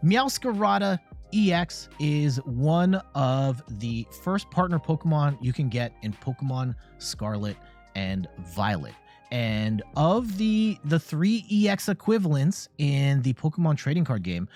Meowscarada EX is one of the first partner Pokemon you can get in Pokemon Scarlet and Violet. And of the 3 EX equivalents in the Pokemon trading card game,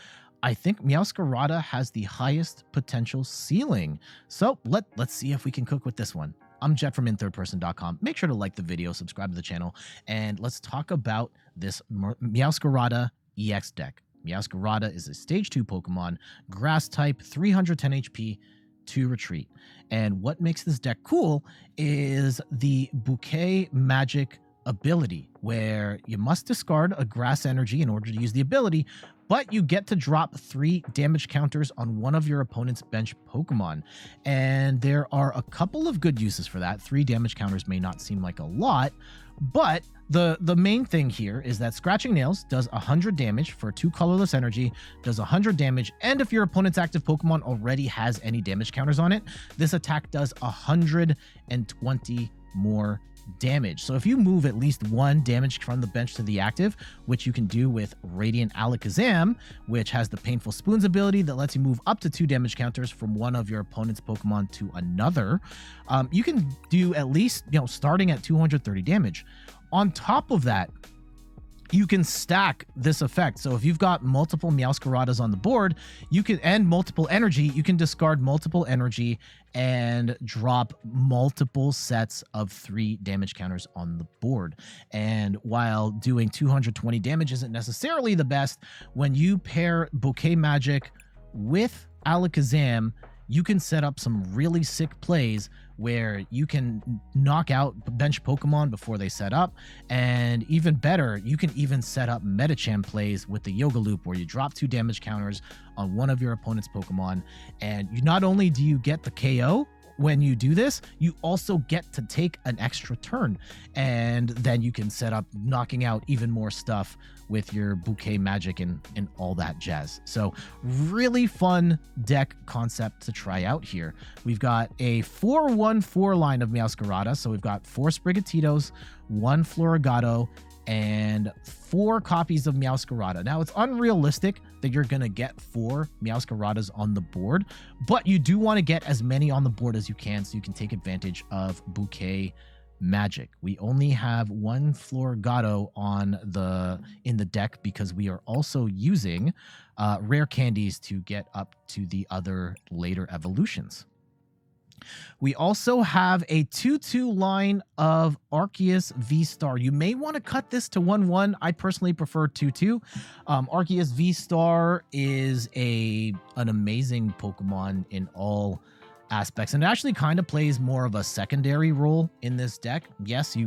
I think Meowscarada has the highest potential ceiling. So let's see if we can cook with this one. I'm Jet from inthirdperson.com. Make sure to like the video, subscribe to the channel, and let's talk about this Meowscarada EX deck. Meowscarada is a stage 2 Pokemon, grass type, 310 HP, 2 retreat. And what makes this deck cool is the Bouquet Magic ability, where you must discard a grass energy in order to use the ability, but you get to drop 3 damage counters on one of your opponent's bench Pokemon. And there are a couple of good uses for that. 3 damage counters may not seem like a lot, but the main thing here is that Scratching Nails does 100 damage for 2 colorless energy, does 100 damage, and if your opponent's active Pokemon already has any damage counters on it, this attack does 120 more damage. So if you move at least 1 damage from the bench to the active, which you can do with Radiant Alakazam, which has the Painful Spoons ability that lets you move up to 2 damage counters from one of your opponent's Pokemon to another, you can do at least, starting at 230 damage. On top of that, you can stack this effect. So if you've got multiple Meowscaradas on the board, you can, and multiple energy, you can discard multiple energy and drop multiple sets of 3 damage counters on the board. And while doing 220 damage isn't necessarily the best, when you pair Bouquet Magic with Alakazam, you can set up some really sick plays where you can knock out bench Pokemon before they set up. And even better, you can even set up Medicham plays with the Yoga Loop, where you drop 2 damage counters on one of your opponent's Pokemon. And you not only do you get the KO when you do this, you also get to take an extra turn. And then you can set up knocking out even more stuff with your Bouquet Magic and all that jazz. So really fun deck concept to try out here. We've got a 4-1-4 line of Meowscarada. So we've got 4 Sprigatitos, 1 Floragato, and 4 copies of Meowscarada. Now, it's unrealistic that you're going to get 4 Meowscaradas on the board, but you do want to get as many on the board as you can so you can take advantage of Bouquet Magic. We only have 1 Floragato in the deck because we are also using rare candies to get up to the other later evolutions. We also have a 2-2 line of Arceus VSTAR. You may want to cut this to 1-1. I personally prefer 2-2. Arceus VSTAR is an amazing Pokemon in all aspects, and it actually kind of plays more of a secondary role in this deck. Yes, you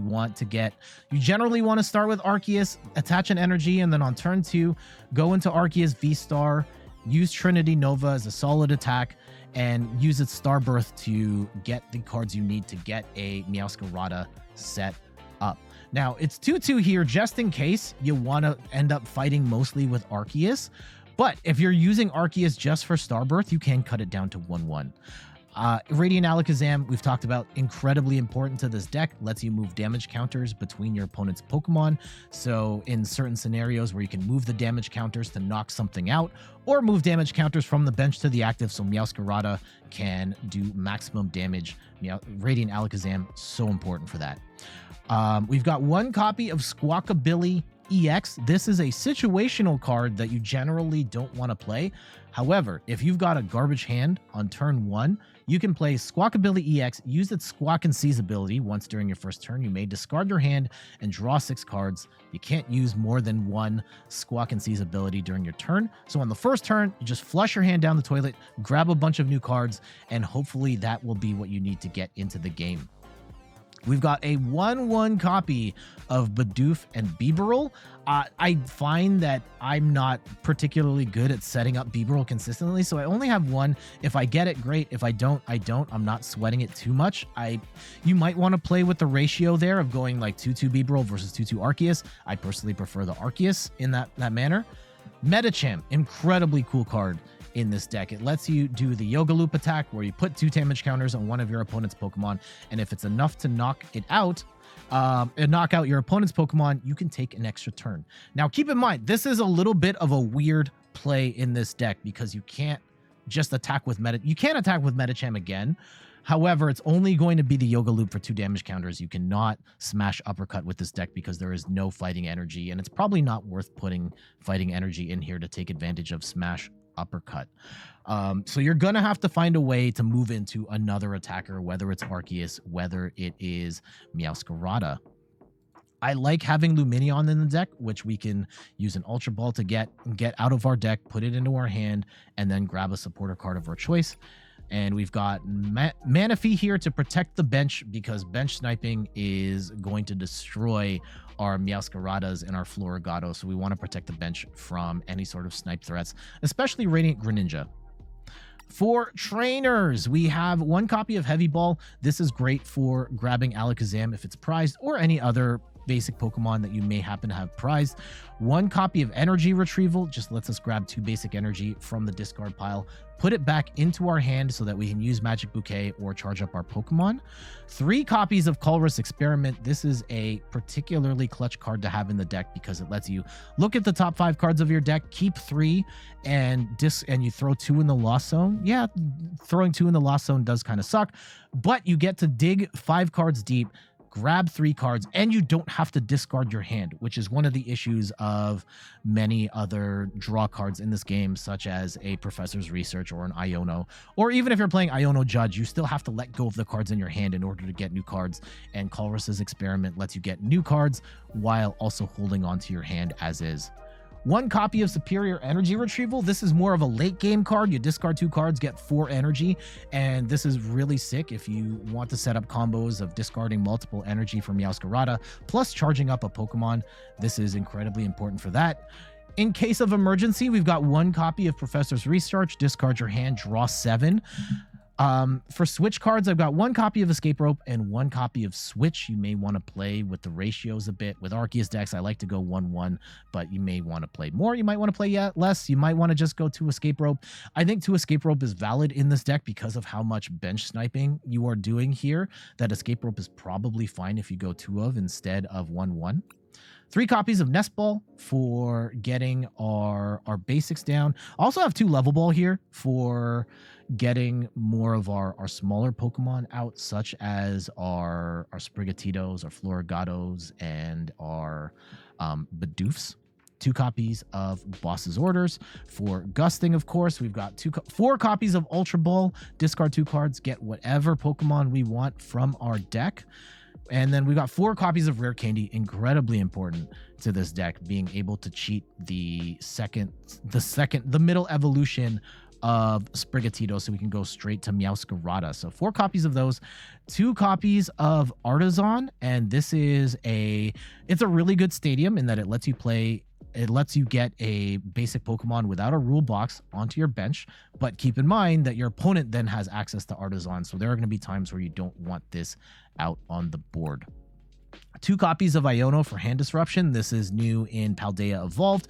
generally want to start with Arceus, attach an energy, and then on turn 2, go into Arceus VSTAR, use Trinity Nova as a solid attack, and use its Starbirth to get the cards you need to get a Meowscarada set up. Now, it's 2-2 here just in case you want to end up fighting mostly with Arceus, but if you're using Arceus just for Starbirth, you can cut it down to 1-1. Radiant Alakazam, we've talked about, incredibly important to this deck. Lets you move damage counters between your opponent's Pokemon. So in certain scenarios where you can move the damage counters to knock something out, or move damage counters from the bench to the active so Meowscarada can do maximum damage. Radiant Alakazam, so important for that. We've got 1 copy of Squawkabilly EX. This is a situational card that you generally don't want to play. However, if you've got a garbage hand on turn 1, you can play Squawkabilly EX, use its Squawk and Seize ability. Once during your first turn, you may discard your hand and draw 6 cards. You can't use more than 1 Squawk and Seize ability during your turn. So on the first turn, you just flush your hand down the toilet, grab a bunch of new cards, and hopefully that will be what you need to get into the game. We've got a 1-1 copy of Bidoof and Bibarel. I find that I'm not particularly good at setting up Bibarel consistently, so I only have 1. If I get it, great. If I don't, I don't. I'm not sweating it too much. You might want to play with the ratio there of going like 2-2 Bibarel versus 2-2 Arceus. I personally prefer the Arceus in that manner. Medicham, incredibly cool card in this deck. It lets you do the Yoga Loop attack where you put 2 damage counters on one of your opponent's Pokemon, and if it's enough to knock it out, and knock out your opponent's Pokemon, you can take an extra turn. Now, keep in mind, this is a little bit of a weird play in this deck because you can't just attack with you can't attack with Medicham again. However, it's only going to be the Yoga Loop for 2 damage counters. You cannot smash Uppercut with this deck because there is no fighting energy, and it's probably not worth putting fighting energy in here to take advantage of Smash Uppercut. So you're going to have to find a way to move into another attacker, whether it's Arceus, whether it is Meowscarada. I like having Lumineon in the deck, which we can use an Ultra Ball to get out of our deck, put it into our hand, and then grab a supporter card of our choice. And we've got Manaphy here to protect the bench because bench sniping is going to destroy our Meowscaradas and our Floragato. So we want to protect the bench from any sort of snipe threats, especially Radiant Greninja. For trainers, we have 1 copy of Heavy Ball. This is great for grabbing Alakazam if it's prized, or any other basic Pokemon that you may happen to have prized. 1 copy of Energy Retrieval just lets us grab 2 basic energy from the discard pile, put it back into our hand so that we can use Magic Bouquet or charge up our Pokemon. 3 copies of Colress Experiment. This is a particularly clutch card to have in the deck because it lets you look at the top 5 cards of your deck, keep 3, and you throw 2 in the Lost Zone. Yeah, throwing 2 in the Lost Zone does kind of suck, but you get to dig 5 cards deep, grab 3 cards, and you don't have to discard your hand, which is one of the issues of many other draw cards in this game, such as a Professor's Research or an Iono. Or even if you're playing Iono Judge, you still have to let go of the cards in your hand in order to get new cards, and Colress's Experiment lets you get new cards while also holding on to your hand as is. 1 copy of Superior Energy Retrieval. This is more of a late game card. You discard 2 cards, get 4 energy, and this is really sick if you want to set up combos of discarding multiple energy from Meowscarada plus charging up a Pokemon. This is incredibly important for that. In case of emergency, we've got 1 copy of Professor's Research. Discard your hand, draw 7. For Switch cards, I've got 1 copy of Escape Rope and 1 copy of Switch. You may want to play with the ratios a bit. With Arceus decks, I like to go 1-1, but you may want to play more. You might want to play less. You might want to just go 2 Escape Rope. I think 2 Escape Rope is valid in this deck because of how much bench sniping you are doing here. That Escape Rope is probably fine if you go 2 of instead of 1-1. 3 copies of Nest Ball for getting our basics down. Also have 2 Level Ball here for getting more of our smaller Pokemon out, such as our Sprigatitos, our Floragatos, and our Bidoofs. 2 copies of Boss's Orders. For Gusting, of course, we've got 4 copies of Ultra Ball. Discard 2 cards, get whatever Pokemon we want from our deck. And then we got 4 copies of Rare Candy, incredibly important to this deck, being able to cheat the middle evolution of Sprigatito, so we can go straight to Meowscarada. So 4 copies of those, 2 copies of Artazon, and this is it's a really good stadium in that it lets you get a basic Pokemon without a rule box onto your bench, but keep in mind that your opponent then has access to Artazon, so there are going to be times where you don't want this out on the board. 2 copies of Iono for Hand Disruption. This is new in Paldea Evolved.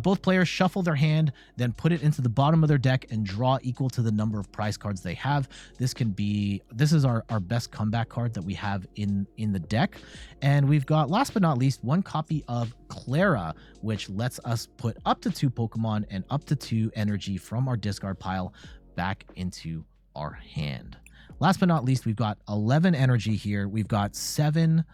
Both players shuffle their hand, then put it into the bottom of their deck and draw equal to the number of prize cards they have. This is our best comeback card that we have in the deck. And we've got, last but not least, 1 copy of Klara, which lets us put up to 2 Pokemon and up to 2 energy from our discard pile back into our hand. Last but not least, we've got 11 energy here. We've got 7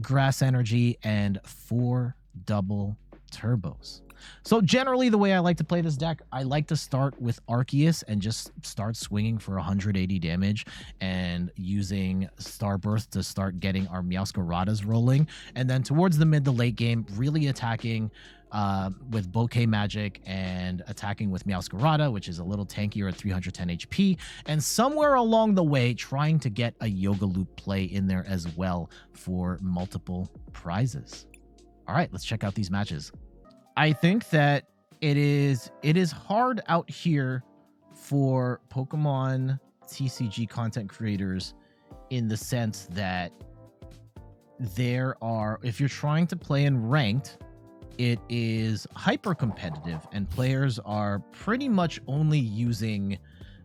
grass energy and 4 double turbos. So generally, the way I like to play this deck, I like to start with Arceus and just start swinging for 180 damage and using Starbirth to start getting our Meowscaradas rolling. And then towards the mid to late game, really attacking with Bouquet Magic and attacking with Meowscarada, which is a little tankier at 310 HP. And somewhere along the way, trying to get a Yoga Loop play in there as well for multiple prizes. All right, let's check out these matches. I think that it is hard out here for Pokemon TCG content creators in the sense that if you're trying to play in ranked, it is hyper competitive and players are pretty much only using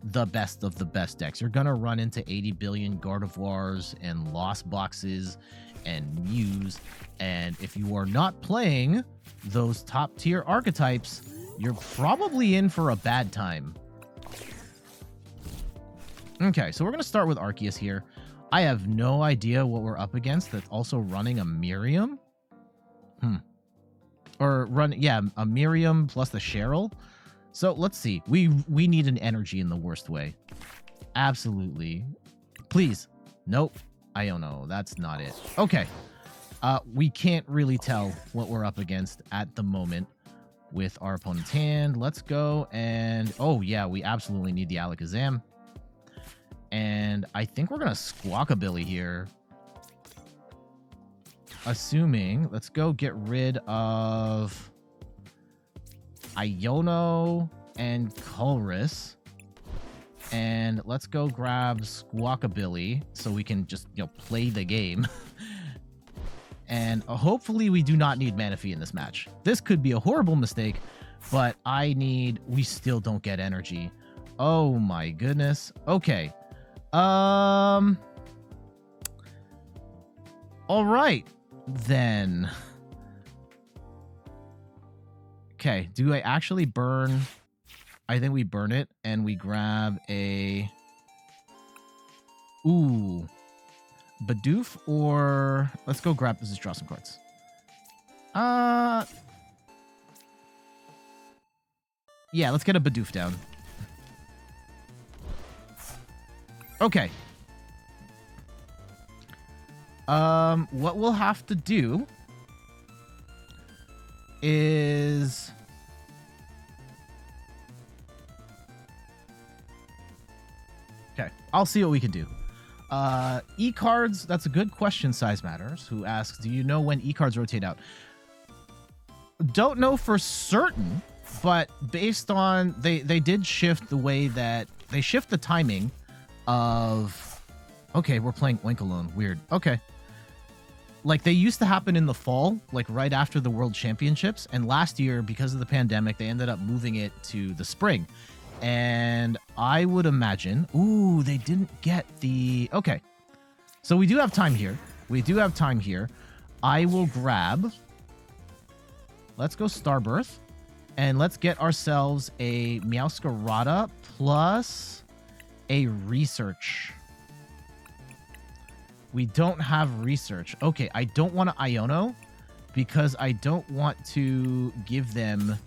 the best of the best decks. You're going to run into 80 billion Gardevoirs and Lost Boxes and Mews. And if you are not playing those top tier archetypes, you're probably in for a bad time. Okay, so we're going to start with Arceus here. I have no idea what we're up against that's also running a Miriam. Or a Miriam plus the Cheryl. So let's see. We need an energy in the worst way. Absolutely. Please. Nope. Iono. That's not it. Okay. We can't really tell what we're up against at the moment with our opponent's hand. Let's go and... Oh, yeah. We absolutely need the Alakazam. And I think we're going to Squawkabilly here. Assuming... Let's go get rid of... Iono and Colress. And let's go grab Squawkabilly so we can just, play the game. And hopefully we do not need Manaphy in this match. This could be a horrible mistake, but we still don't get energy. Oh my goodness. Okay. All right, then. Okay, do I actually burn? I think we burn it, and we grab a... Ooh. Bidoof, or... Let's go grab... Let's just draw some cards. Yeah, let's get a Bidoof down. Okay. What we'll have to do is... Okay, I'll see what we can do. E-cards, that's a good question, Size Matters, who asks, do you know when E-cards rotate out? Don't know for certain, but based on... They did shift the way that... They shift the timing of... Okay, we're playing Oink Alone. Weird. Okay. Like, they used to happen in the fall, like right after the World Championships, and last year, because of the pandemic, they ended up moving it to the spring. And I would imagine... Ooh, they didn't get the... Okay. So we do have time here. I will grab... Let's go Starbirth. And let's get ourselves a Meowscarada plus a Research. We don't have Research. Okay, I don't want to Iono because I don't want to give them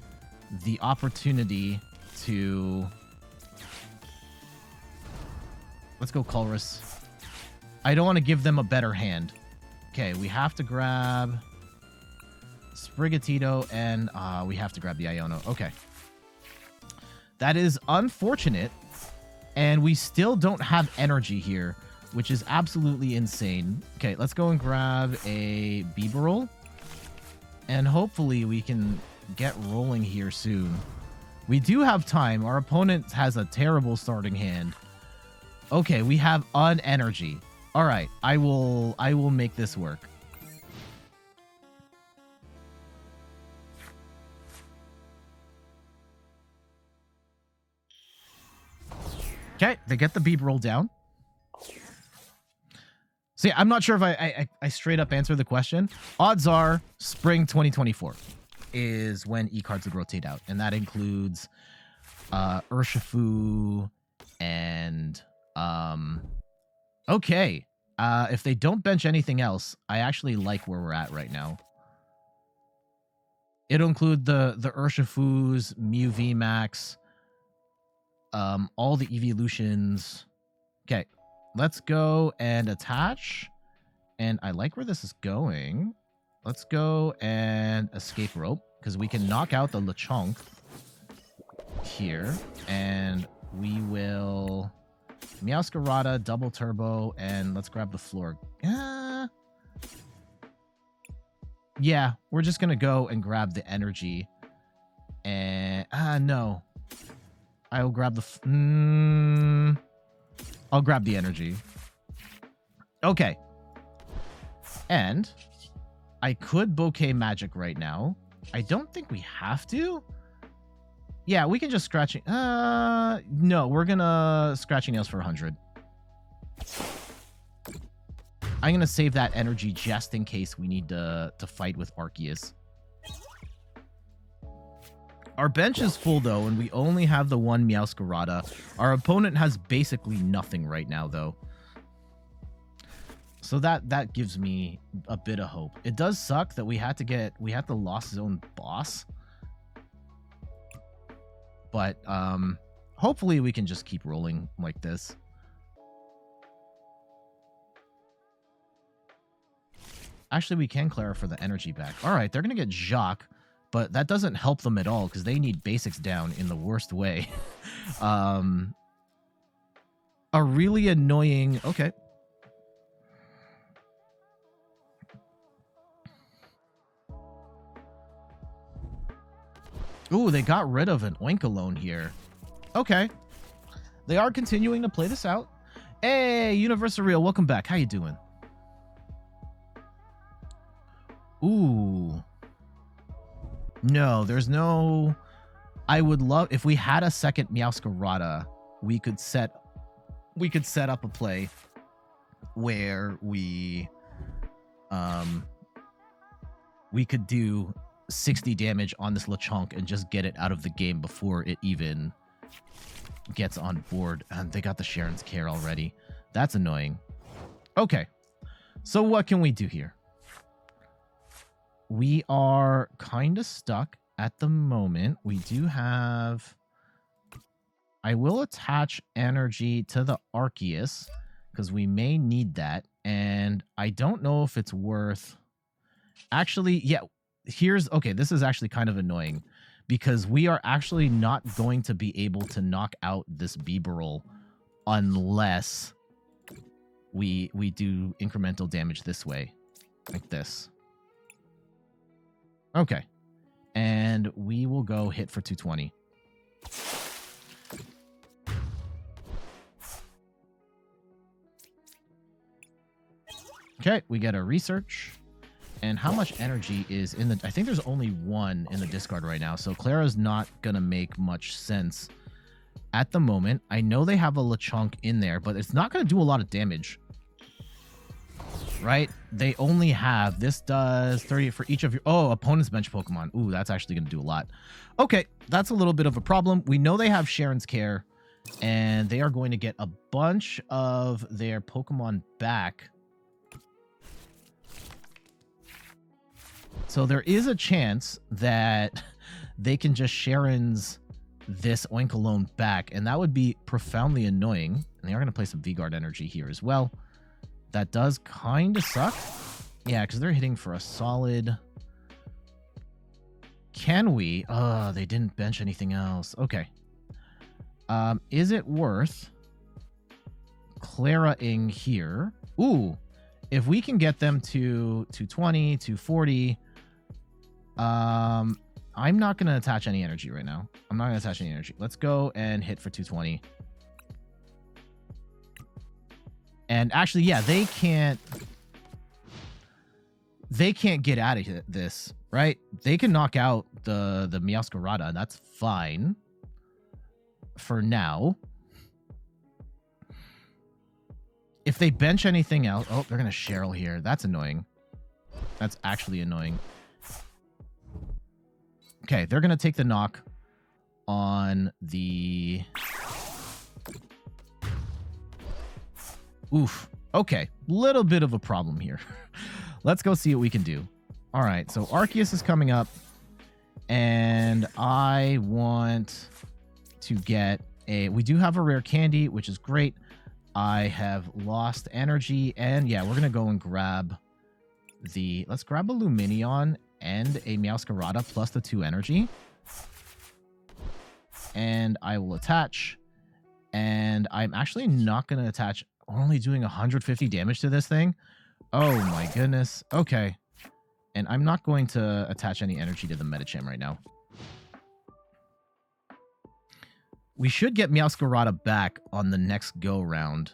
the opportunity to... Let's go Colress. I don't want to give them a better hand. Okay, we have to grab Sprigatito, and we have to grab the Iono. Okay. That is unfortunate, and we still don't have energy here, which is absolutely insane. Okay, let's go and grab a Bibarel, and hopefully we can get rolling here soon. We do have time. Our opponent has a terrible starting hand. Okay, we have unenergy. All right, I will make this work. Okay, they get the Bibarel down. See, I'm not sure if I straight up answer the question. Odds are spring 2024 is when E-cards would rotate out. And that includes Urshifu and... Okay. If they don't bench anything else, I actually like where we're at right now. It'll include the Urshifus, Mew VMAX, all the evolutions. Okay, let's go and attach. And I like where this is going. Let's go and Escape Rope, because we can knock out the Lechonk here. And we will Meowscarada, double turbo, and let's grab the floor. Yeah, we're just going to go and grab the energy. And, no. I will grab the... I'll grab the energy. Okay. And I could Bouquet Magic right now. I don't think we have to. Yeah, we can just scratch... no, we're going to Scratching Nails for 100. I'm going to save that energy just in case we need to fight with Arceus. Our bench is full, though, and we only have the one Meowscarada. Our opponent has basically nothing right now, though. So that gives me a bit of hope. It does suck that we had to Lost Zone boss. But hopefully we can just keep rolling like this. Actually, we can Klara for the energy back. All right, they're going to get Jacques, but that doesn't help them at all because they need basics down in the worst way. A really annoying... Okay. Ooh, they got rid of an Oinkologne here. Okay. They are continuing to play this out. Hey, Universal Real, welcome back. How you doing? Ooh. No, there's no... I would love... If we had a second Meowscarada, we could set up a play where we could do 60 damage on this Lechonk and just get it out of the game before it even gets on board. And they got the Sharon's Care already. That's annoying. Okay. So what can we do here? We are kind of stuck at the moment. We do have... I will attach energy to the Arceus because we may need that. And I don't know if it's worth... Actually, yeah, here's... Okay, this is actually kind of annoying because we are actually not going to be able to knock out this Bibarel unless we do incremental damage this way, like this. Okay. And we will go hit for 220. Okay, we get a research. And how much energy is in the... I think there's only one in the discard right now, so Klara's not going to make much sense at the moment. I know they have a Lechonk in there, but it's not going to do a lot of damage. Right? They only have... This does 30 for each of your... Oh, opponent's bench Pokemon. Ooh, that's actually going to do a lot. Okay, that's a little bit of a problem. We know they have Sharon's Care, and they are going to get a bunch of their Pokemon back. So there is a chance that they can just Sharon's this Oinkologne back, and that would be profoundly annoying. And they are going to play some V-Guard energy here as well. That does kind of suck. Yeah, because they're hitting for a solid... Can we? They didn't bench anything else. Okay. Is it worth Klara-ing here? Ooh. If we can get them to 220, 240... I'm not going to attach any energy right now. I'm not going to attach any energy. Let's go and hit for 220. And actually, yeah, they can't get out of this, right? They can knock out the Meowscarada. That's fine for now. If they bench anything else... Oh, they're going to Cheryl here. That's annoying. That's actually annoying. Okay, they're going to take the knock on the... Oof. Okay, little bit of a problem here. Let's go see what we can do. All right, so Arceus is coming up, and I want to get a... We do have a rare candy, which is great. I have lost energy, and yeah, we're going to go and grab the... Let's grab a Lumineon and a Meowscarada plus the 2 energy. And I will attach. And I'm actually not going to attach. We're only doing 150 damage to this thing. Oh my goodness. Okay. And I'm not going to attach any energy to the Medicham right now. We should get Meowscarada back on the next go round.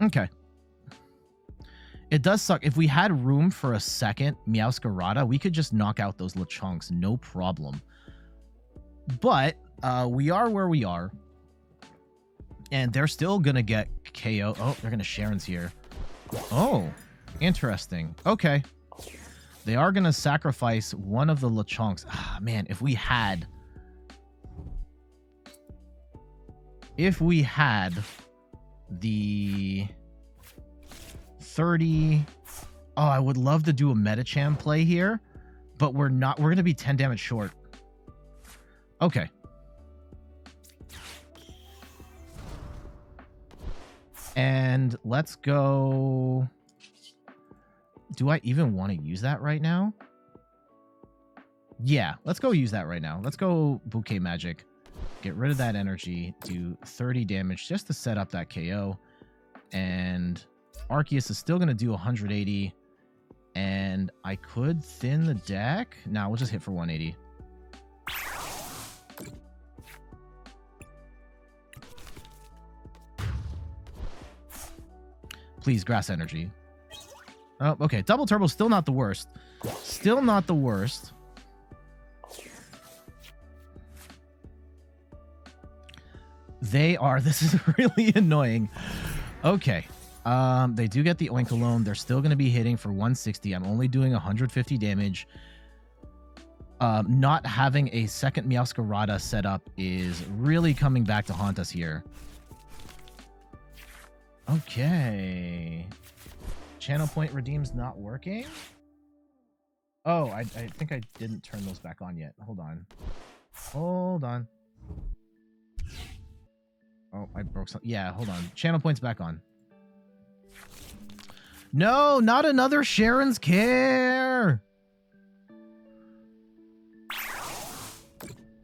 Okay. It does suck. If we had room for a second Meowscarada, we could just knock out those Lechonks, no problem. But we are where we are. And they're still going to get KO. Oh, they're going to Sharon's here. Oh, interesting. Okay. They are going to sacrifice one of the Lechonks. Ah, man, if we had the 30... Oh, I would love to do a Medicham play here, but we're not. We're going to be 10 damage short. Okay. And let's go... Do I even want to use that right now? Yeah, let's go use that right now. Let's go Bouquet Magic. Get rid of that energy. Do 30 damage just to set up that KO. And Arceus is still going to do 180. And I could thin the deck. No, we'll just hit for 180. Please, Grass Energy. Oh, okay. Double Turbo, still not the worst. Still not the worst. They are... This is really annoying. Okay. They do get the Oinkologne. They're still going to be hitting for 160. I'm only doing 150 damage. Not having a second Meowscarada set up is really coming back to haunt us here. Okay. Channel Point Redeem's not working? Oh, I think I didn't turn those back on yet. Hold on. Hold on. Oh, I broke some. Yeah, hold on. Channel Point's back on. No, not another Sharon's Care.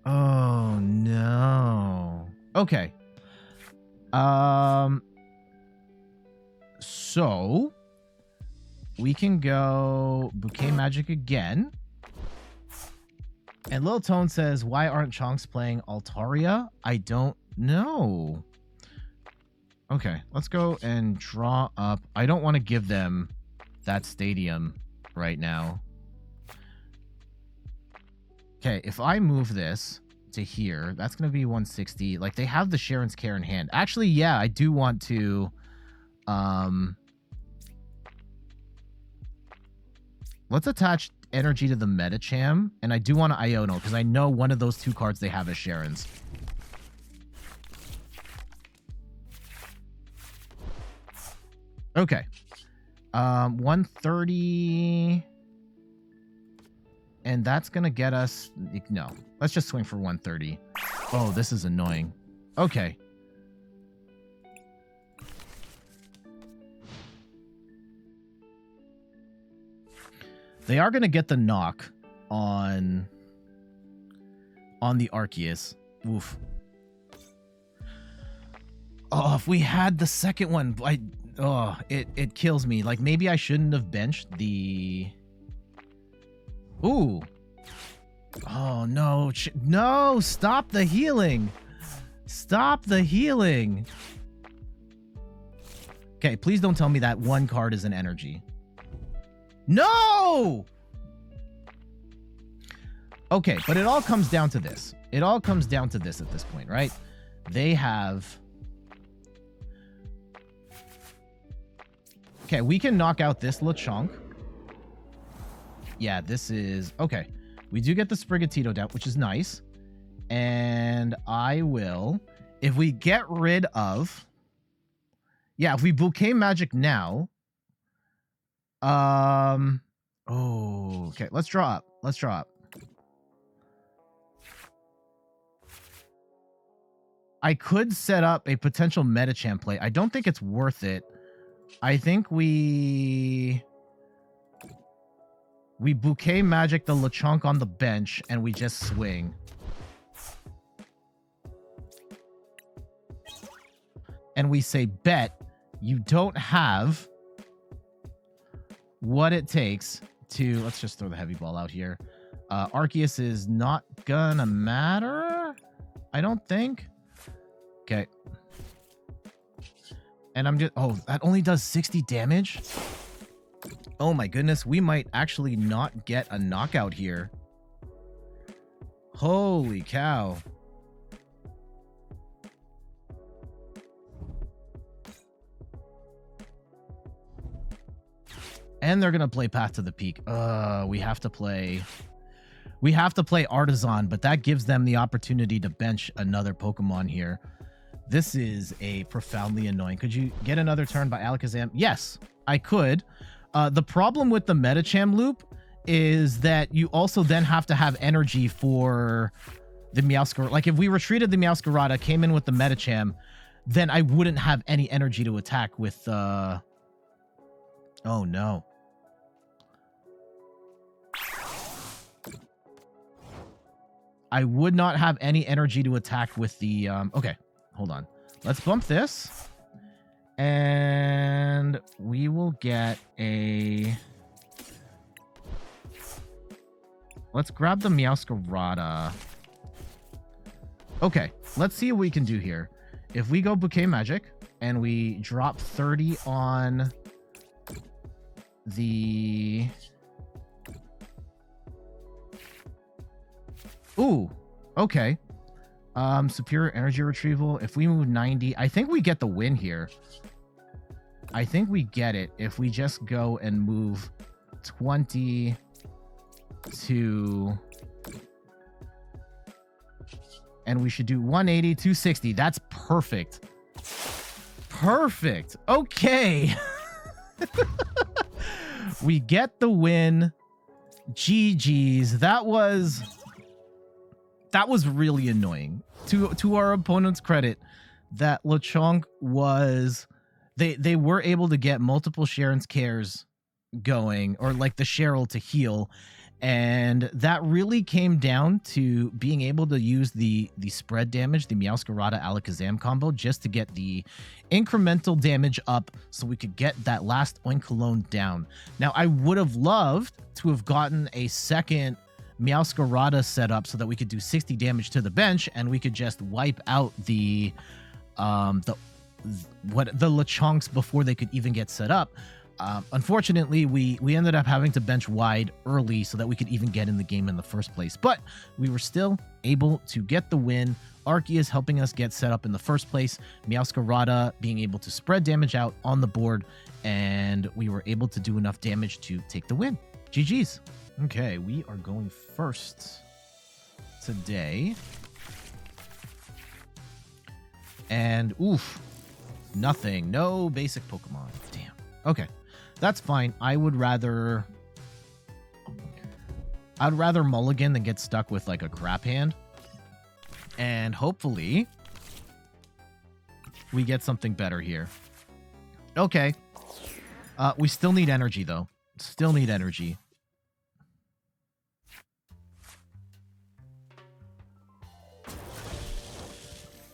Oh, no. Okay. So we can go Bouquet Magic again. And Lil Tone says, why aren't Chonks playing Altaria? I don't know. Okay, let's go and draw up. I don't want to give them that stadium right now. Okay, if I move this to here, that's going to be 160. Like, they have the Sharon's Care in hand. Actually, yeah, I do want to... let's attach energy to the Medicham, and I do want to Iono, because I know one of those two cards they have is Sharon's. Okay. 130. And that's going to get us... No. Let's just swing for 130. Oh, this is annoying. Okay. They are going to get the knock on the Arceus. Oof. Oh, if we had the second one, it kills me. Like, maybe I shouldn't have benched the... Ooh. Oh, no. No, stop the healing. Stop the healing. Okay, please don't tell me that one card is an energy. No! Okay, but it all comes down to this. It all comes down to this at this point, right? They have... Okay, we can knock out this Lechonk. Yeah, this is... Okay, we do get the Sprigatito down, which is nice. And I will... If we get rid of... Yeah, if we Bouquet Magic now... Oh, okay, let's draw up. Let's draw up. I could set up a potential Medicham play. I don't think it's worth it. I think we Bouquet Magic the Lechonk on the bench and we just swing. And we say, bet you don't have what it takes to... Let's just throw the heavy ball out here. Arceus is not gonna matter, I don't think. Okay. And I'm just... Oh, that only does 60 damage? Oh my goodness, we might actually not get a knockout here. Holy cow. And they're gonna play Path to the Peak. We have to play Artazon, but that gives them the opportunity to bench another Pokemon here. This is a profoundly annoying. Could you get another turn by Alakazam? Yes, I could. The problem with the Medicham loop is that you also then have to have energy for the Meowscarada. Like if we retreated the Meowscarada, came in with the Medicham, then I wouldn't have any energy to attack with oh no. I would not have any energy to attack with the okay, hold on. Let's bump this. And we will get a... Let's grab the Meowscarada. Okay, let's see what we can do here. If we go Bouquet Magic and we drop 30 on the... Ooh, okay. Superior Energy Retrieval. If we move 90, I think we get the win here. I think we get it if we just go and move 20 to... And we should do 180, 260. That's perfect. Perfect. Okay. We get the win. GG's. That was really annoying. To our opponent's credit, that Lechonk was... They were able to get multiple Sharon's Cares going, or like the Cheryl to heal, and that really came down to being able to use the spread damage, the Meowscarada Alakazam combo, just to get the incremental damage up so we could get that last Oinkologne down. Now, I would have loved to have gotten a second Meowscarada set up so that we could do 60 damage to the bench and we could just wipe out the Lechonks before they could even get set up. Unfortunately, we ended up having to bench wide early so that we could even get in the game in the first place. But we were still able to get the win. Arceus helping us get set up in the first place. Meowscarada being able to spread damage out on the board. And we were able to do enough damage to take the win. GG's. Okay, we are going first today. And oof. Nothing. No basic Pokemon. Damn. Okay. That's fine. I'd rather mulligan than get stuck with like a crap hand. And hopefully we get something better here. Okay. We still need energy though. Still need energy.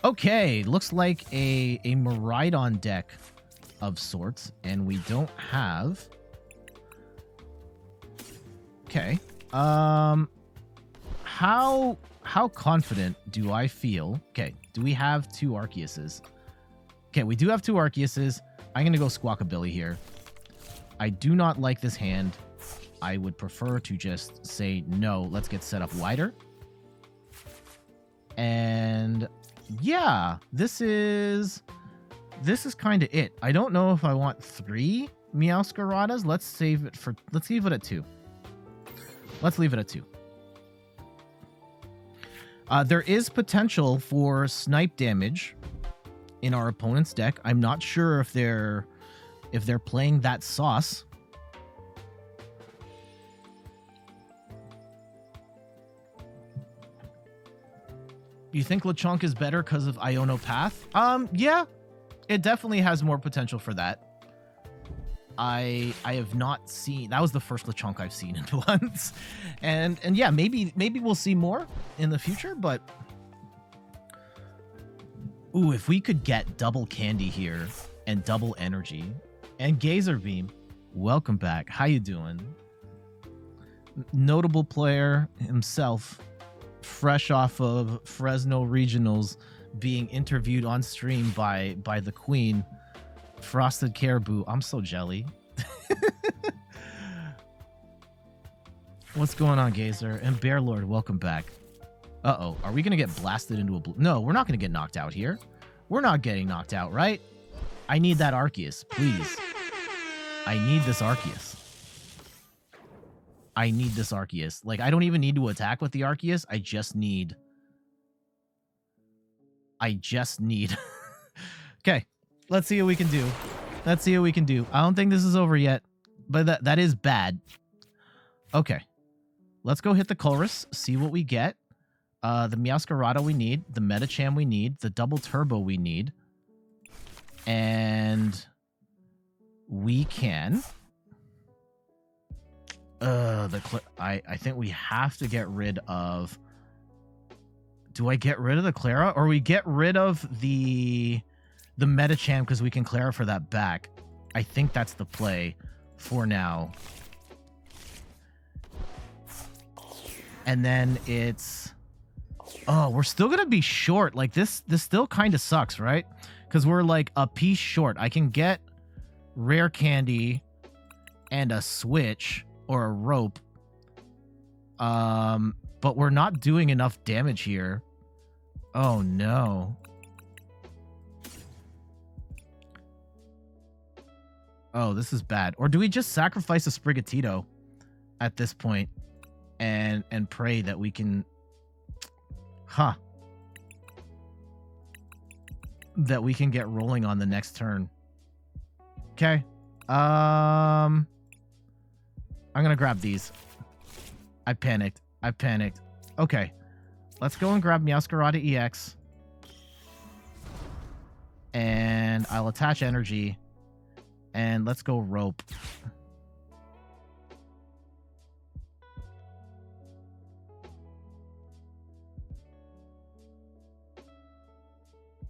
Okay, looks like a Miraidon deck of sorts, and we don't have... Okay. How confident do I feel? Okay, do we have two Arceuses? Okay, we do have two Arceuses. I'm going to go Squawkabilly here. I do not like this hand. I would prefer to just say, no, let's get set up wider. And... yeah, this is kind of it. I don't know if I want 3 Meowscaradas. Let's leave it at 2. Let's leave it at 2. There is potential for snipe damage in our opponent's deck. I'm not sure if they're playing that sauce. You think Lechonk is better because of Iono Path? Yeah, it definitely has more potential for that. I have not seen... that was the first Lechonk I've seen in once. And yeah, maybe we'll see more in the future, but... ooh, if we could get double candy here and double energy. And Gazer Beam, welcome back. How you doing? Notable player himself, fresh off of Fresno Regionals, being interviewed on stream by the Queen, Frosted Caribou. I'm so jelly. What's going on, Gazer? And Bear Lord, welcome back. Uh-oh, are we gonna get blasted into a blue? No, we're not gonna get knocked out here. We're not getting knocked out, right? I need that Arceus, please. I need this Arceus. I need this Arceus. Like, I don't even need to attack with the Arceus. I just need... Okay, let's see what we can do. Let's see what we can do. I don't think this is over yet, but that is bad. Okay, let's go hit the Colress, see what we get. The Meowscarada we need, the Medicham we need, the Double Turbo we need, and we can... I think we have to get rid of... Do I get rid of the Klara, or we get rid of the Medicham because we can Klara for that back? I think that's the play for now. And then it's... Oh, we're still going to be short. Like, this still kind of sucks, right? Because we're, like, a piece short. I can get Rare Candy and a Switch or a Rope. But we're not doing enough damage here. Oh, no. Oh, this is bad. Or do we just sacrifice a Sprigatito at this point and pray that we can... Huh. That we can get rolling on the next turn. Okay. I'm gonna grab these. I panicked. Okay. Let's go and grab Meowscarada EX. And I'll attach energy. And let's go Rope.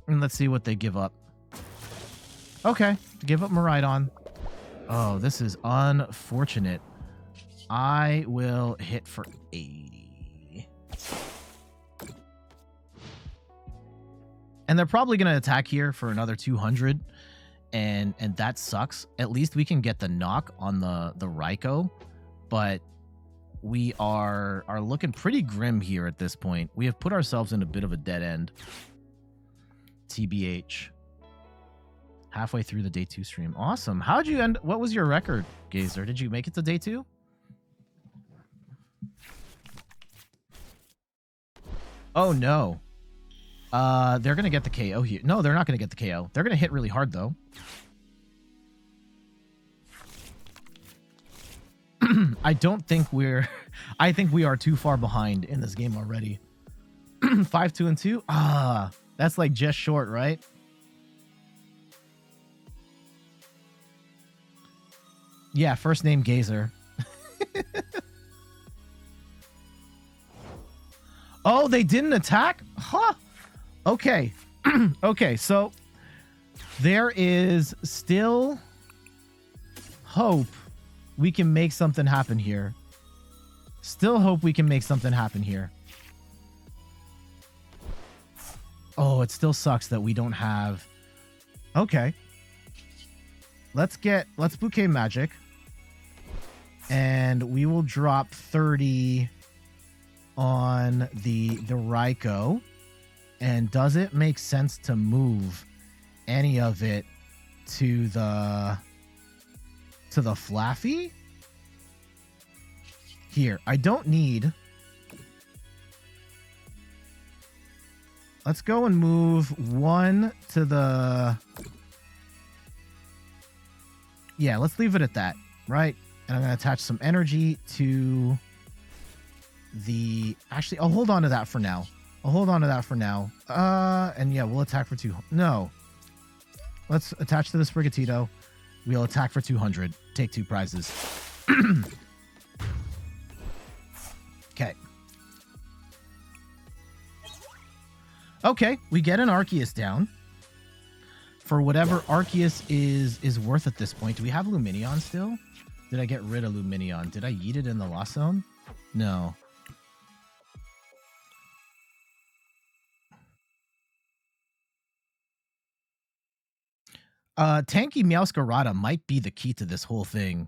And let's see what they give up. Okay, give up Miraidon. Oh, this is unfortunate. I will hit for 80. And they're probably going to attack here for another 200. And that sucks. At least we can get the knock on the Raikou. But we are looking pretty grim here at this point. We have put ourselves in a bit of a dead end. TBH. Halfway through the day 2 stream. Awesome. How'd you end? What was your record, Gazer? Did you make it to day 2? Oh, no. They're going to get the KO here. No, they're not going to get the KO. They're going to hit really hard, though. I don't think we're... I think we are too far behind in this game already. 5-2-2? Ah, that's like just short, right? Yeah, first name Gazer. Oh, they didn't attack? Huh. Okay. Okay, so there is still hope we can make something happen here. Still hope we can make something happen here. Oh, it still sucks that we don't have... Okay. Let's Bouquet Magic. And we will drop 30 on the Raikou. And does it make sense to move any of it to the Flaffy? Here, I don't need... Let's go and move one to the... Yeah, let's leave it at that, right? And I'm going to attach some energy to the... Actually, I'll hold on to that for now. And yeah, we'll attack for 2... No. Let's attach to the Sprigatito. We'll attack for 200. Take 2 prizes. Okay. Okay, we get an Arceus down. For whatever Arceus is worth at this point. Do we have Lumineon still? Did I get rid of Lumineon? Did I yeet it in the Lost Zone? No. Tanky Meowscarada might be the key to this whole thing.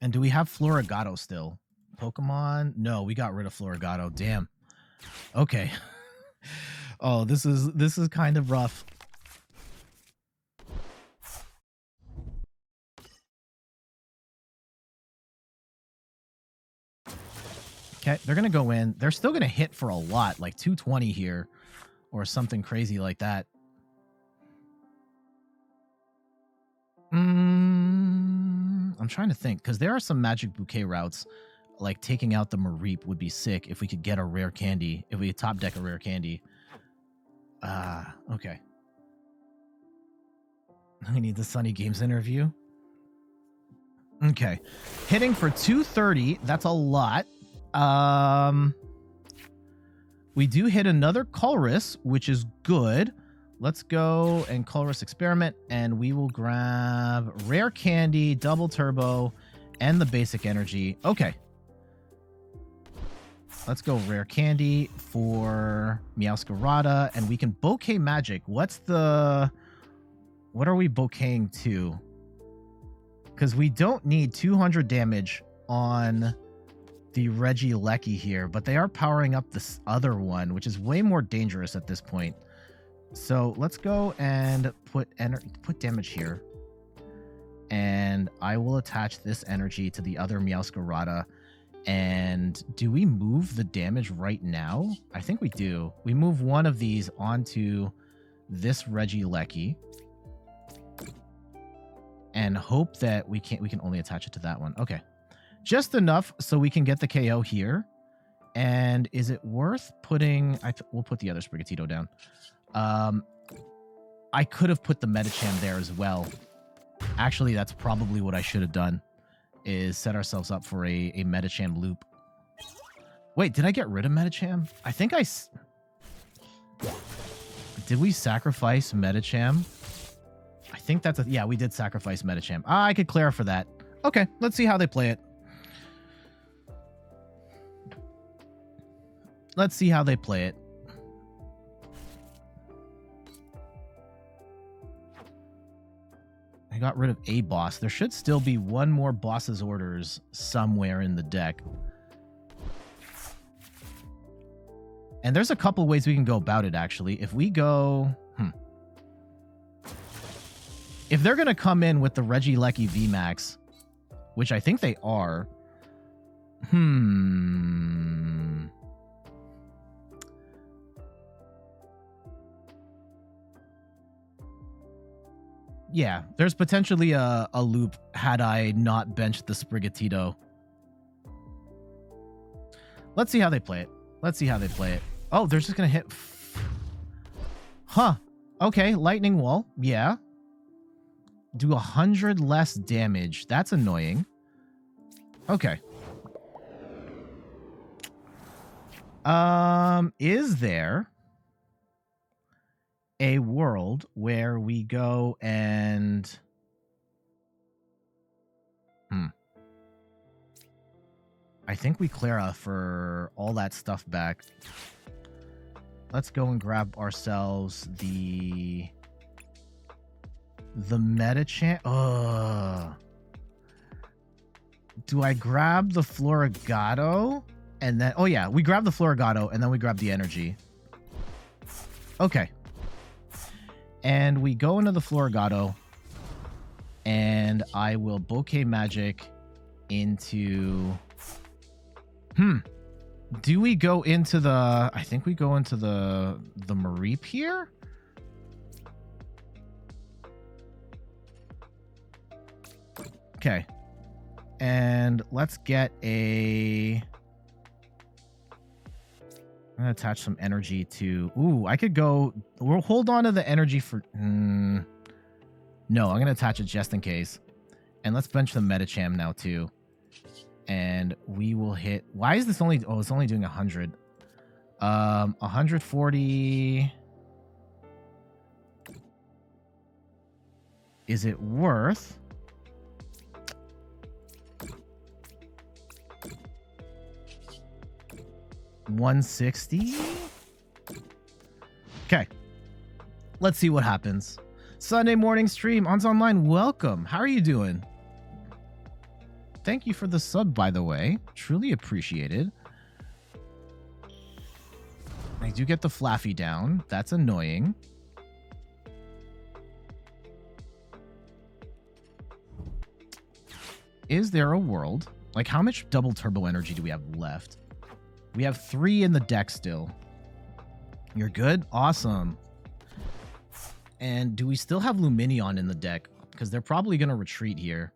And do we have Floragato still? Pokemon? No, we got rid of Floragato. Damn. Okay. Oh, this is kind of rough. Okay, they're going to go in. They're still going to hit for a lot, like 220 here or something crazy like that. I'm trying to think, because there are some Magic Bouquet routes, like taking out the Mareep would be sick if we could get a rare candy, if we could top deck a rare candy. Okay. We need the Sunny Games interview. Okay. Hitting for 230, that's a lot. We do hit another Colress, which is good. Let's go and Colress experiment, and we will grab Rare Candy, Double Turbo, and the basic energy. Okay. Let's go Rare Candy for Meowscarada, and we can Bouquet Magic. What are we bouqueting to? Because we don't need 200 damage on the Regieleki here, but they are powering up this other one, which is way more dangerous at this point. So let's go and put damage here. And I will attach this energy to the other Meowscarada. And do we move the damage right now? I think we do. We move one of these onto this Regieleki. And hope that we can only attach it to that one. Okay. Just enough so we can get the KO here. And is it worth putting... we'll put the other Sprigatito down. I could have put the Medicham there as well. Actually, that's probably what I should have done, is set ourselves up for a Medicham loop. Wait, did I get rid of Medicham? I think did we sacrifice Medicham? I think that's yeah, we did sacrifice Medicham. I could clear for that. Okay, let's see how they play it. Let's see how they play it. I got rid of a boss. There should still be one more boss's orders somewhere in the deck. And there's a couple ways we can go about it, actually. If we go... If they're going to come in with the Regieleki VMAX, which I think they are... Yeah, there's potentially a loop had I not benched the Sprigatito. Let's see how they play it. Let's see how they play it. Oh, they're just going to hit... Huh. Okay, Lightning Wall. Yeah. Do 100 less damage. That's annoying. Okay. Is there a world where we go and... I think we Klara for all that stuff back. Let's go and grab ourselves the Medicham. Do I grab the Floragato? And then... Oh, yeah. We grab the Floragato, and then we grab the energy. Okay. And we go into the Floragato, and I will Bouquet Magic into... Do we go into the... I think we go into the Mareep here? Okay. And let's get a... I'm going to attach some energy to... Ooh, I could go... We'll hold on to the energy for... No, I'm going to attach it just in case. And let's bench the Medicham now, too. And we will hit... Why is this only... Oh, it's only doing 100. 140... Is it worth... 160? Okay. Let's see what happens. Sunday morning stream. On's online. Welcome. How are you doing? Thank you for the sub, by the way. Truly appreciated. I do get the Flaffy down. That's annoying. Is there a world? Like, how much double turbo energy do we have left? We have 3 in the deck still. You're good? Awesome. And do we still have Lumineon in the deck? Because they're probably going to retreat here.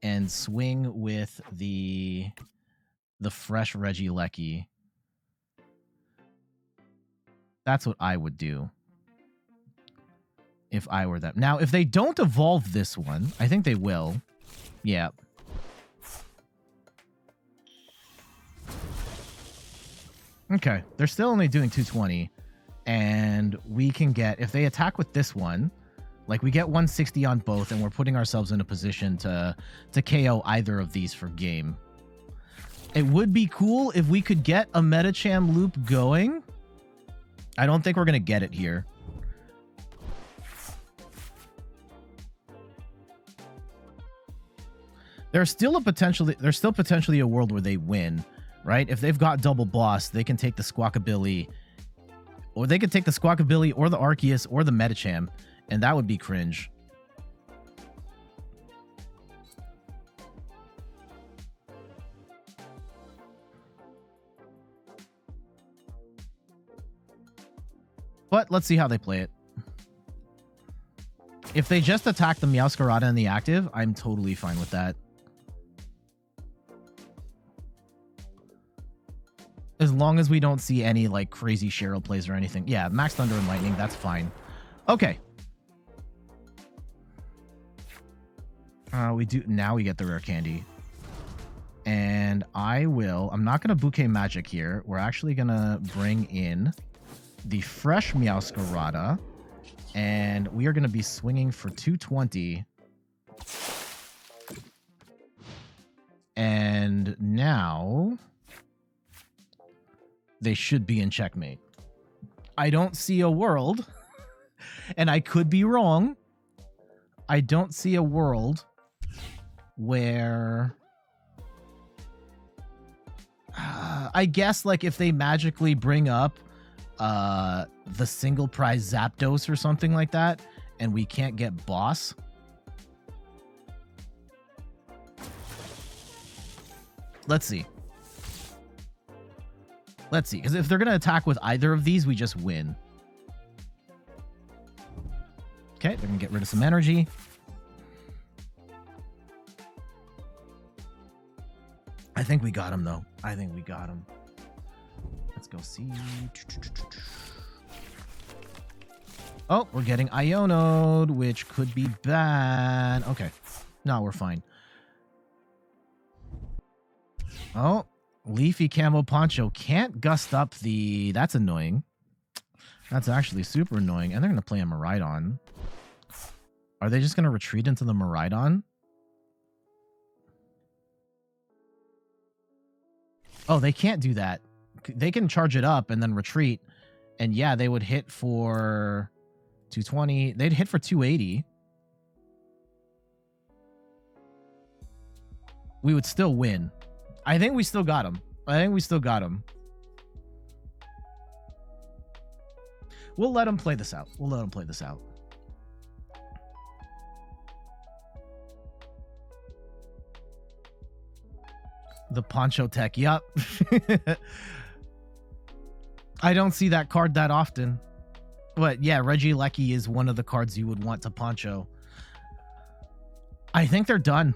And swing with the fresh Regieleki. That's what I would do if I were them. Now, if they don't evolve this one, I think they will. Yeah. Okay, they're still only doing 220. And we can get, if they attack with this one, like we get 160 on both, and we're putting ourselves in a position to KO either of these for game. It would be cool if we could get a Medicham loop going. I don't think we're going to get it here. There's still potentially a world where they win, right? If they've got double boss, they can take the Squawkabilly, or they could take the Squawkabilly or the Arceus or the Medicham, and that would be cringe. But let's see how they play it. If they just attack the Meowscarada in the active, I'm totally fine with that. As long as we don't see any like crazy Cheryl plays or anything. Yeah, Max Thunder and Lightning, that's fine. Okay. Now we get the rare candy. And I'm not going to Bouquet Magic here. We're actually going to bring in the fresh Meowscarada, and we are going to be swinging for 220. And now they should be in checkmate. I don't see a world, and I could be wrong. I don't see a world where I guess like if they magically bring up the single prize Zapdos or something like that, and we can't get boss. Let's see. Let's see, because if they're going to attack with either of these, we just win. Okay, they're going to get rid of some energy. I think we got him, though. I think we got him. Let's go see. Oh, we're getting Iono'd, which could be bad. Okay. No, we're fine. Oh, Leafy Camo Poncho can't gust up the... That's annoying. That's actually super annoying. And they're going to play a Miraidon. Are they just going to retreat into the Miraidon? Oh, they can't do that. They can charge it up and then retreat. And yeah, they would hit for 220. They'd hit for 280. We would still win. I think we still got him. We'll let him play this out. The Poncho Tech, yup. I don't see that card that often. But yeah, Regieleki is one of the cards you would want to Poncho. I think they're done.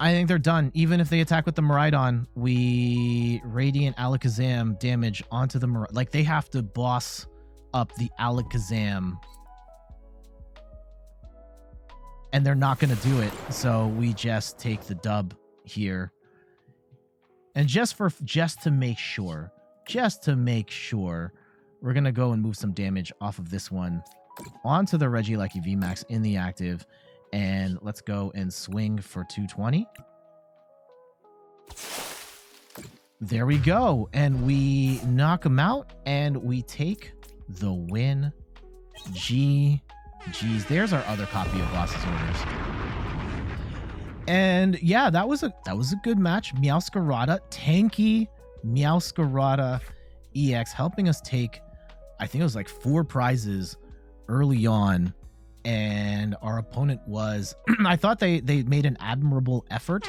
Even if they attack with the Miraidon, we Radiant Alakazam damage onto the Miraidon. Like, they have to boss up the Alakazam. And they're not going to do it. So we just take the dub here. And just to make sure, we're going to go and move some damage off of this one onto the Regieleki VMAX in the active. And let's go and swing for 220. There we go. And we knock him out and we take the win. GG's. There's our other copy of Boss's Orders. And yeah, that was a good match. Meowscarada, tanky Meowscarada EX, helping us take, I think it was like 4 prizes early on and our opponent was I thought they made an admirable effort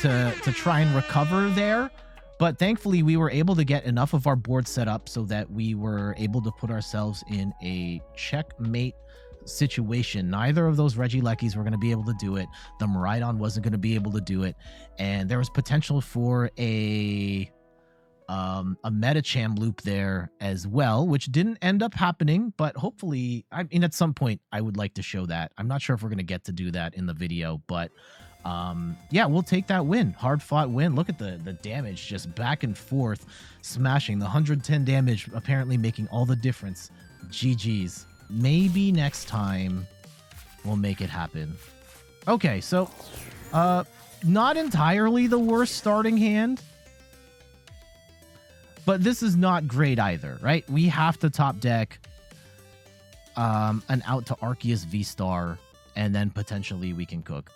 to try and recover there, but thankfully we were able to get enough of our board set up so that we were able to put ourselves in a checkmate situation. Neither of those Regielekis were going to be able to do it. The Miraidon wasn't going to be able to do it, and there was potential for a Medicham loop there as well, which didn't end up happening, but hopefully, I mean, at some point I would like to show that. I'm not sure if we're going to get to do that in the video, but yeah, we'll take that win. Hard fought win. Look at the damage just back and forth, smashing the 110 damage, apparently making all the difference. GG's. Maybe next time we'll make it happen. Okay, so not entirely the worst starting hand, but this is not great either, right? We have to top deck an out to Arceus VSTAR, and then potentially we can cook.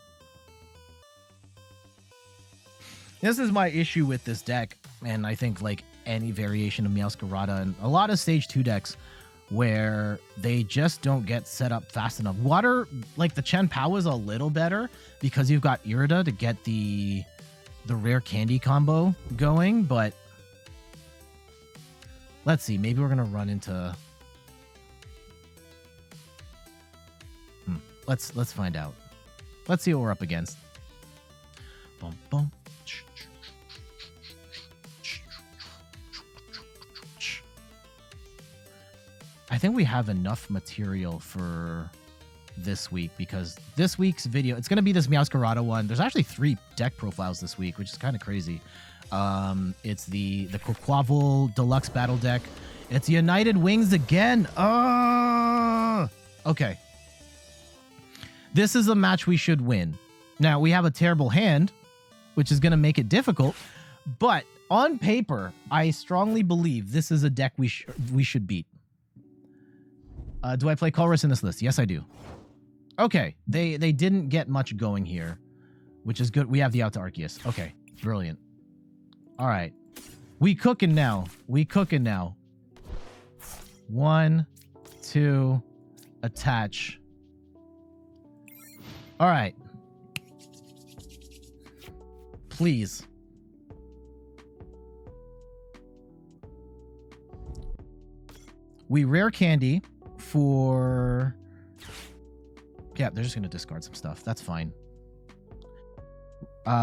This is my issue with this deck, and I think like any variation of Meowscarada and a lot of Stage 2 decks where they just don't get set up fast enough. Water, like the Chen Pao is a little better because you've got Irida to get the rare candy combo going, but let's see, maybe we're gonna run into let's find out. Let's see what we're up against. Boom, boom. I think we have enough material for this week because this week's video, it's going to be this Meowscarada one. There's actually 3 deck profiles this week, which is kind of crazy. It's the Quaquaval Deluxe Battle Deck. It's United Wings again. Okay. This is a match we should win. Now, we have a terrible hand, which is going to make it difficult, but on paper, I strongly believe this is a deck we should beat. Do I play Colress in this list? Yes, I do. Okay, they didn't get much going here, which is good. We have the out to Arceus. Okay, brilliant. All right, we cooking now. We cooking now. 1, 2, attach. All right. Please. We rare candy for... Yeah, they're just going to discard some stuff. That's fine.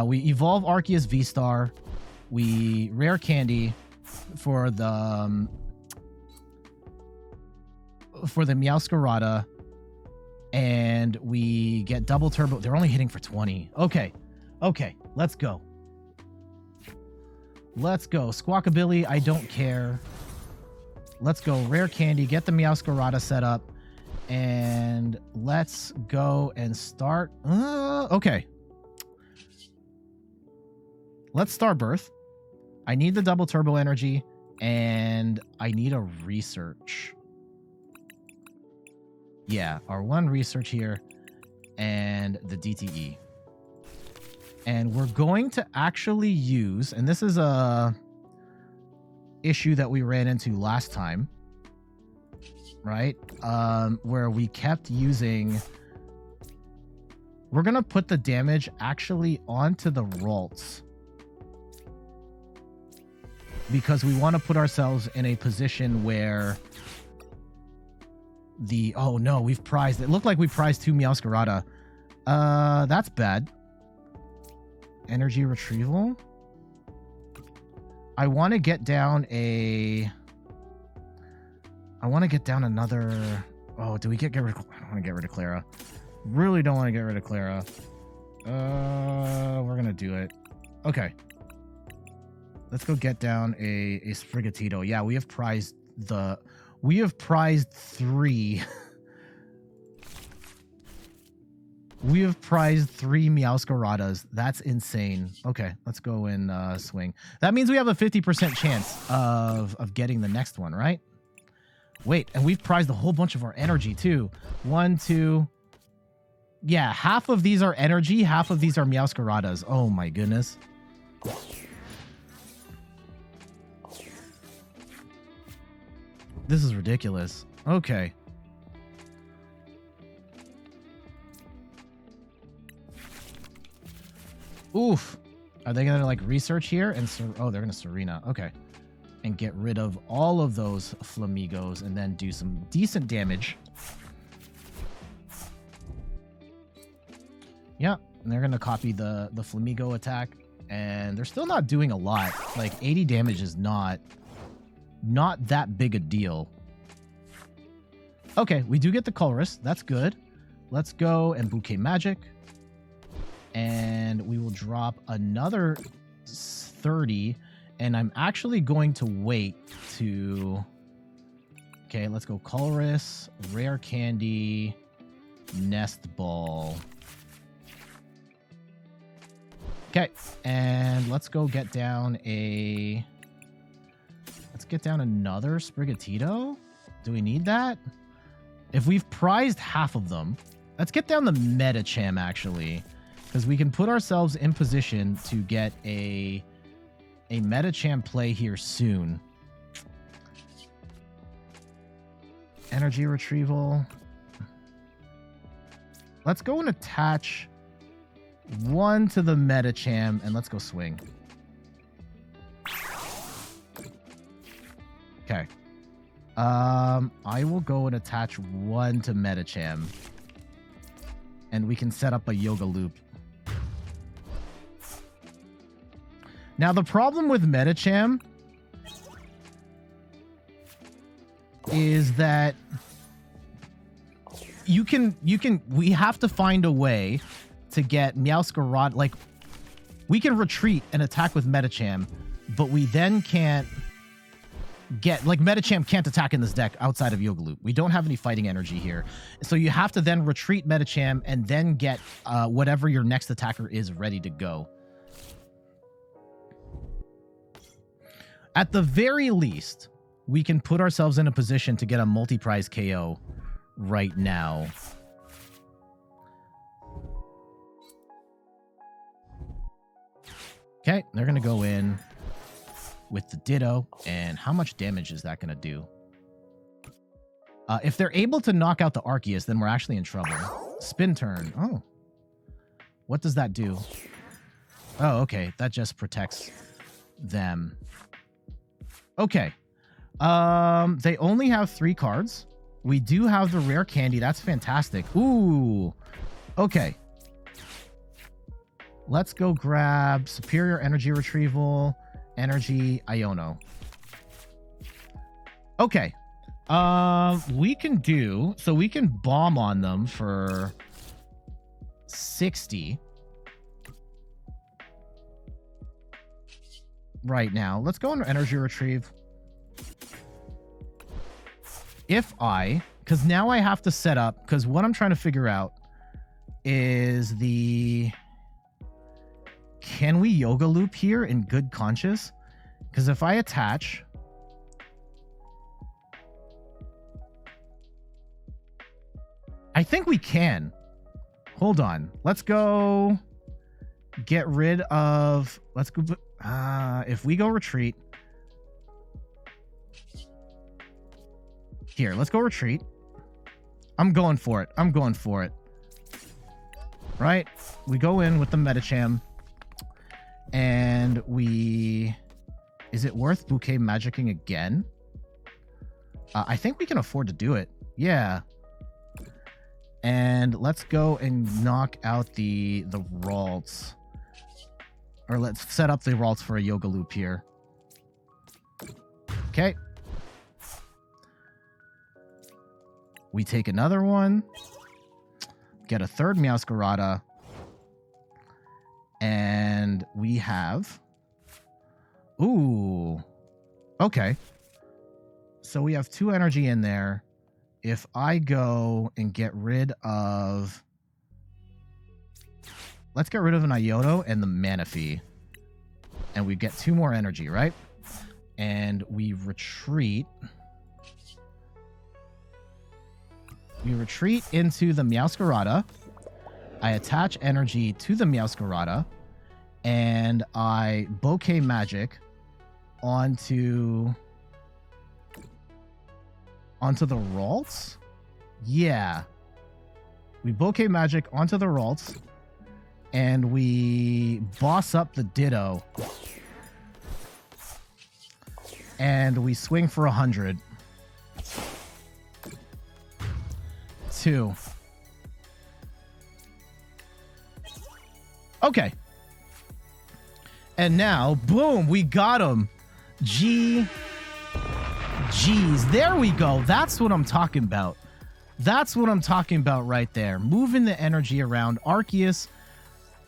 We evolve Arceus VSTAR. We rare candy for the Meowscarada. And we get double turbo. They're only hitting for 20. Okay. Okay. Let's go. Let's go. Squawkabilly, I don't care. Let's go. Rare candy. Get the Meowscarada set up. And let's go and start. Okay. Let's start birth. I need the double turbo energy. And I need a research. Yeah, our 1 research here. And the DTE. And we're going to actually use, and this is a issue that we ran into last time, right? Where we kept using, we're going to put the damage actually onto the Ralts. Because we want to put ourselves in a position where the, oh no, we've prized, it looked like we prized 2 Meowscarada. That's bad. Energy retrieval. I want to get down a... I want to get down another... Oh, do we get rid of... I don't want to get rid of Klara. Really don't want to get rid of Klara. We're going to do it. Okay. Let's go get down a Sprigatito. Yeah, we have prized the... We have prized 3... We have prized 3 Meowscaradas. That's insane. Okay, let's go and swing. That means we have a 50% chance of getting the next one, right? Wait, and we've prized a whole bunch of our energy too. 1, 2. Yeah, half of these are energy, half of these are Meowscaradas. Oh my goodness. This is ridiculous. Okay. Oof. Are they gonna like research here and oh, they're gonna Serena. Okay. And get rid of all of those Flamigos and then do some decent damage. Yeah, and they're gonna copy the Flamigo attack, and they're still not doing a lot. Like 80 damage is not that big a deal. Okay, we do get the Colress. That's good. Let's go and Bouquet Magic. And we will drop another 30. And I'm actually going to wait to... Okay, let's go Colress, Rare Candy, Nest Ball. Okay, and let's go get down a... Let's get down another Sprigatito. Do we need that? If we've prized half of them, let's get down the Medicham, actually. Because we can put ourselves in position to get a Medicham play here soon. Energy Retrieval. Let's go and attach one to the Medicham, and let's go swing. Okay. I will go and attach one to Medicham. And we can set up a Yoga Loop. Now, the problem with Medicham is that we have to find a way to get Meowscarada. Like, we can retreat and attack with Medicham, but we then can't get, like, Medicham can't attack in this deck outside of Yoga Loop. We don't have any fighting energy here. So you have to then retreat Medicham and then get whatever your next attacker is ready to go. At the very least, we can put ourselves in a position to get a multi-prize KO right now. Okay, they're going to go in with the Ditto, and how much damage is that going to do? If they're able to knock out the Arceus, then we're actually in trouble. Spin turn. Oh. What does that do? Oh, okay. That just protects them. Okay. They only have 3 cards. We do have the Rare Candy. That's fantastic. Ooh. Okay. Let's go grab Superior Energy Retrieval, Energy, Iono. Okay. We can do... So we can bomb on them for 60. Right now. Let's go into Energy Retrieve. Because now I have to set up... Because what I'm trying to figure out is the... Can we Yoga Loop here in good conscience? Because if I attach... I think we can. Hold on. Let's go get rid of... Let's go... if we go retreat... Here, let's go retreat. I'm going for it. I'm going for it. Right? We go in with the Medicham. And we... Is it worth Bouquet Magicking again? I think we can afford to do it. Yeah. And let's go and knock out the Ralts. Or let's set up the Ralts for a Yoga Loop here. Okay. We take another one. Get a third Meowscarada. And we have... Ooh. Okay. So we have 2 energy in there. If I go and get rid of... Let's get rid of an Iono and the Manaphy. And we get 2 more energy, right? And we retreat. We retreat into the Meowscarada. I attach energy to the Meowscarada. And I Bouquet Magic onto the Ralts? Yeah. We Bouquet Magic onto the Ralts. and we boss up the Ditto, and we swing for 100. 2. Okay. And now, boom, we got him. Jeez, there we go. That's what I'm talking about. That's what I'm talking about right there. Moving the energy around. Arceus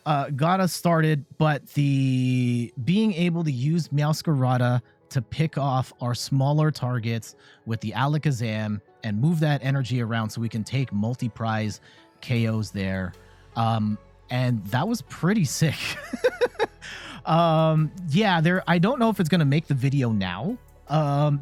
got us started, but the being able to use Meowscarada to pick off our smaller targets with the Alakazam and move that energy around so we can take multi-prize KOs there. And that was pretty sick. Yeah, I don't know if it's going to make the video now.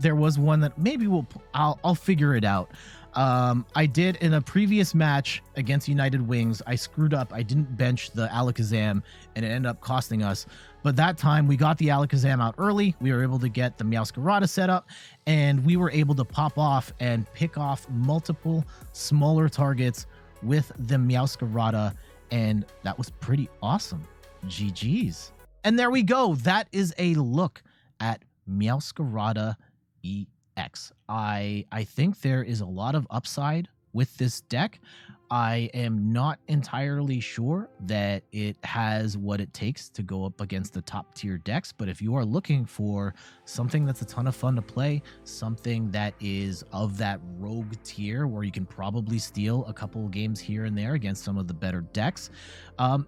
There was one that maybe I'll figure it out. I did in a previous match against United Wings. I screwed up. I didn't bench the Alakazam and it ended up costing us. But that time we got the Alakazam out early. We were able to get the Meowscarada set up and we were able to pop off and pick off multiple smaller targets with the Meowscarada. And that was pretty awesome. GG's. And there we go. That is a look at Meowscarada EX. I think there is a lot of upside with this deck. I am not entirely sure that it has what it takes to go up against the top tier decks, but if you are looking for something that's a ton of fun to play, something that is of that rogue tier where you can probably steal a couple of games here and there against some of the better decks,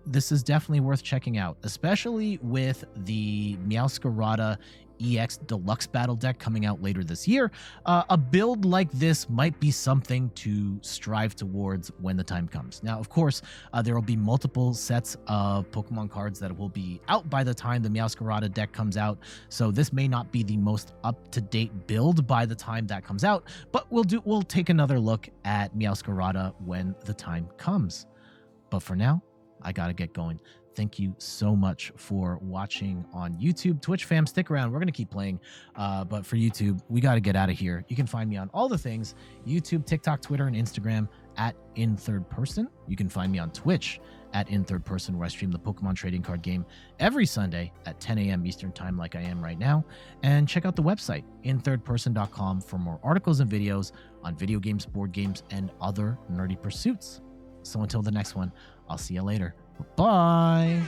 this is definitely worth checking out, especially with the Meowscarada EX Deluxe Battle deck coming out later this year. A build like this might be something to strive towards when the time comes. Now, of course, there will be multiple sets of Pokemon cards that will be out by the time the Meowscarada deck comes out, so this may not be the most up-to-date build by the time that comes out, but we'll take another look at Meowscarada when the time comes. But for now, I gotta get going. Thank you so much for watching on YouTube. Twitch fam, stick around. We're going to keep playing. But for YouTube, we got to get out of here. You can find me on all the things, YouTube, TikTok, Twitter, and Instagram at InThirdPerson. You can find me on Twitch at InThirdPerson, where I stream the Pokemon trading card game every Sunday at 10 a.m. Eastern time like I am right now. And check out the website, inthirdperson.com, for more articles and videos on video games, board games, and other nerdy pursuits. So until the next one, I'll see you later. Bye.